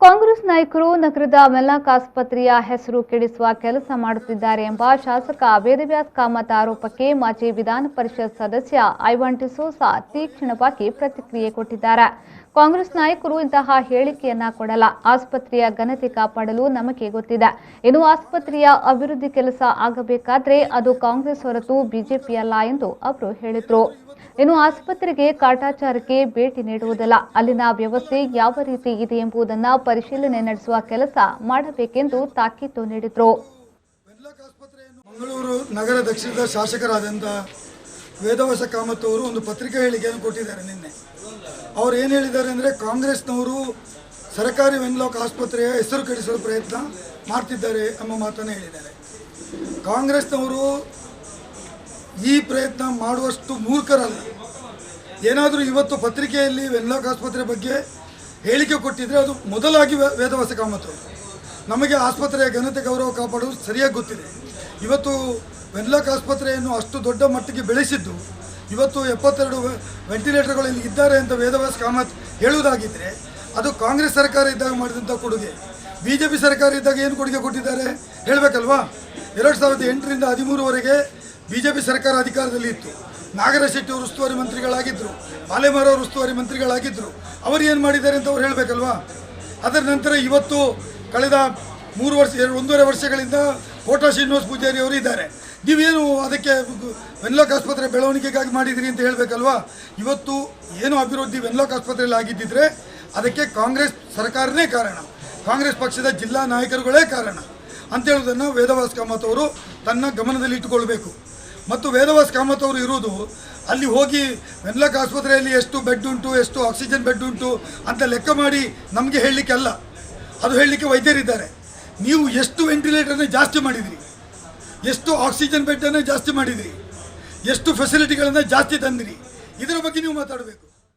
ಕಾಂಗ್ರೆಸ್ ನಾಯಕರು ನಗರದ ಮೆಲ್ನಾಕ್ ಆಸ್ಪತ್ರೆಯ ಹೆಸರು ಕೆಡಿಸುವ ಕೆಲಸ ಮಾಡುತ್ತಿದ್ದಾರೆ ಎಂಬ ಶಾಸಕ ವೇದವ್ಯಾಸ್ ಕಾಮತ್ ಆರೋಪಕ್ಕೆ ಮಾಜಿ ವಿಧಾನ ಪರಿಷತ್ ಸದಸ್ಯ ಐವಾನ್ ಡಿಸೋಜಾ ತೀಕ್ಷ್ಣವಾಗಿ ಪ್ರತಿಕ್ರಿಯೆ ಕೊಟ್ಟಿದ್ದಾರೆ. ಕಾಂಗ್ರೆಸ್ ನಾಯಕರು ಇಂತಹ ಹೇಳಿಕೆಯನ್ನ ಕೊಡಲ್ಲ. ಆಸ್ಪತ್ರೆಯ ಘನತೆ ಕಾಪಾಡಲು ನಮಗೆ ಗೊತ್ತಿದೆ. ಇನ್ನು ಆಸ್ಪತ್ರೆಯ ಅಭಿವೃದ್ಧಿ ಕೆಲಸ ಆಗಬೇಕಾದ್ರೆ ಅದು ಕಾಂಗ್ರೆಸ್ ಹೊರತು ಬಿಜೆಪಿಯಲ್ಲ ಎಂದು ಅವರು ಹೇಳಿದರು. ಇನ್ನು ಆಸ್ಪತ್ರೆಗೆ ಕಾಟಾಚಾರಕ್ಕೆ ಭೇಟಿ ನೀಡುವುದಿಲ್ಲ, ಅಲ್ಲಿನ ವ್ಯವಸ್ಥೆ ಯಾವ ರೀತಿ ಇದೆ ಎಂಬುದನ್ನು ಪರಿಶೀಲನೆ ನಡೆಸುವ ಕೆಲಸ ಮಾಡಬೇಕೆಂದು ತಾಕೀತು ನೀಡಿದರು. ಮಂಗಳೂರು ನಗರ ದಕ್ಷಿಣದ ಶಾಸಕರಾದಂಥ ವೇದವ್ಯಾಸ ಕಾಮತ್ ಅವರು ಒಂದು ಪತ್ರಿಕಾ ಹೇಳಿಕೆಯನ್ನು ಕೊಟ್ಟಿದ್ದಾರೆ ನಿನ್ನೆ. ಅವರು ಏನು ಹೇಳಿದ್ದಾರೆ ಅಂದರೆ, ಕಾಂಗ್ರೆಸ್ನವರು ಸರ್ಕಾರಿ ವೆನ್ಲಾಕ್ ಆಸ್ಪತ್ರೆಯ ಹೆಸರು ಕೆಡಿಸಲು ಪ್ರಯತ್ನ ಮಾಡ್ತಿದ್ದಾರೆ ಎಂಬ ಮಾತನ್ನು ಹೇಳಿದ್ದಾರೆ. ಕಾಂಗ್ರೆಸ್ನವರು ಈ ಪ್ರಯತ್ನ ಮಾಡುವಷ್ಟು ಮೂರ್ಖರಲ್ಲ. ಏನಾದರೂ ಇವತ್ತು ಪತ್ರಿಕೆಯಲ್ಲಿ ವೆನ್ಲಾಕ್ ಆಸ್ಪತ್ರೆ ಬಗ್ಗೆ ಹೇಳಿಕೆ ಕೊಟ್ಟಿದ್ದರೆ ಅದು ಮೊದಲಾಗಿ ವೇದವ್ಯಾಸ ಕಾಮತ್ ಅವರು. ನಮಗೆ ಆಸ್ಪತ್ರೆಯ ಘನತೆ ಗೌರವ ಕಾಪಾಡುವುದು ಸರಿಯಾಗಿ ಗೊತ್ತಿದೆ. ಇವತ್ತು ವೆನ್ಲಾಕ್ ಆಸ್ಪತ್ರೆಯನ್ನು ಅಷ್ಟು ದೊಡ್ಡ ಮಟ್ಟಿಗೆ ಬೆಳೆಸಿದ್ದು, ಇವತ್ತು 72 ವೆಂಟಿಲೇಟರ್ಗಳು ಇಲ್ಲಿ ಇದ್ದಾರೆ ಅಂತ ವೇದವ್ಯಾಸ ಕಾಮತ್ ಹೇಳುವುದಾಗಿದ್ದರೆ ಅದು ಕಾಂಗ್ರೆಸ್ ಸರ್ಕಾರ ಇದ್ದಾಗ ಮಾಡಿದಂಥ ಕೊಡುಗೆ. BJP ಸರ್ಕಾರ ಇದ್ದಾಗ ಏನು ಕೊಡುಗೆ ಕೊಟ್ಟಿದ್ದಾರೆ ಹೇಳಬೇಕಲ್ವಾ? 2008ರಿಂದ 2013ವರೆಗೆ BJP ಸರ್ಕಾರ ಅಧಿಕಾರದಲ್ಲಿ ಇತ್ತು. ನಾಗರಾಜ್ ಶೆಟ್ಟಿ ಅವರು ಉಸ್ತುವಾರಿ ಮಂತ್ರಿಗಳಾಗಿದ್ದರು, ಪಾಲೇಮಾರ್ ಅವರು ಉಸ್ತುವಾರಿ ಮಂತ್ರಿಗಳಾಗಿದ್ದರು. ಅವರು ಏನು ಮಾಡಿದ್ದಾರೆ ಅಂತ ಅವ್ರು ಹೇಳಬೇಕಲ್ವಾ? ಅದರ ನಂತರ ಇವತ್ತು ಕಳೆದ 1.5 ವರ್ಷಗಳಿಂದ ಕೋಟಾ ಶ್ರೀನಿವಾಸ್ ಪೂಜಾರಿ ಅವರು ಇದ್ದಾರೆ. ನೀವೇನು ಅದಕ್ಕೆ ವೆನ್ಲಾಕ್ ಆಸ್ಪತ್ರೆ ಬೆಳವಣಿಗೆಗಾಗಿ ಮಾಡಿದಿರಿ ಅಂತ ಹೇಳಬೇಕಲ್ವಾ? ಇವತ್ತು ಏನು ಅಭಿವೃದ್ಧಿ ವೆನ್ಲಾಕ್ ಆಸ್ಪತ್ರೆಯಲ್ಲಿ ಆಗಿದ್ದಿದ್ರೆ ಅದಕ್ಕೆ ಕಾಂಗ್ರೆಸ್ ಸರ್ಕಾರನೇ ಕಾರಣ, ಕಾಂಗ್ರೆಸ್ ಪಕ್ಷದ ಜಿಲ್ಲಾ ನಾಯಕರುಗಳೇ ಕಾರಣ ಅಂತ ಹೇಳುವುದನ್ನು ವೇದವ್ಯಾಸ ಕಾಮತ್ ಅವರು ತನ್ನ ಗಮನದಲ್ಲಿ ಇಟ್ಟುಕೊಳ್ಬೇಕು. ಮತ್ತು ವೇದವ್ಯಾಸ ಕಾಮತ್ ಅವರು ಇರುವುದು ಅಲ್ಲಿ ಹೋಗಿ ವೆನ್ಲಾಕ್ ಆಸ್ಪತ್ರೆಯಲ್ಲಿ ಎಷ್ಟು ಬೆಡ್ ಉಂಟು, ಎಷ್ಟು ಆಕ್ಸಿಜನ್ ಬೆಡ್ ಉಂಟು ಅಂತ ಲೆಕ್ಕ ಮಾಡಿ ನಮಗೆ ಹೇಳಲಿಕ್ಕೆ ಅಲ್ಲ, ಅದು ಹೇಳಲಿಕ್ಕೆ ವೈದ್ಯರಿದ್ದಾರೆ. ನೀವು ಎಷ್ಟು ವೆಂಟಿಲೇಟರ್ನ ಜಾಸ್ತಿ ಮಾಡಿದಿರಿ, ಎಷ್ಟು ಆಕ್ಸಿಜನ್ ಬೆಡ್ಡನ್ನು ಜಾಸ್ತಿ ಮಾಡಿದಿರಿ, ಎಷ್ಟು ಫೆಸಿಲಿಟಿಗಳನ್ನು ಜಾಸ್ತಿ ತಂದಿರಿ, ಇದರ ಬಗ್ಗೆ ನೀವು ಮಾತಾಡಬೇಕು.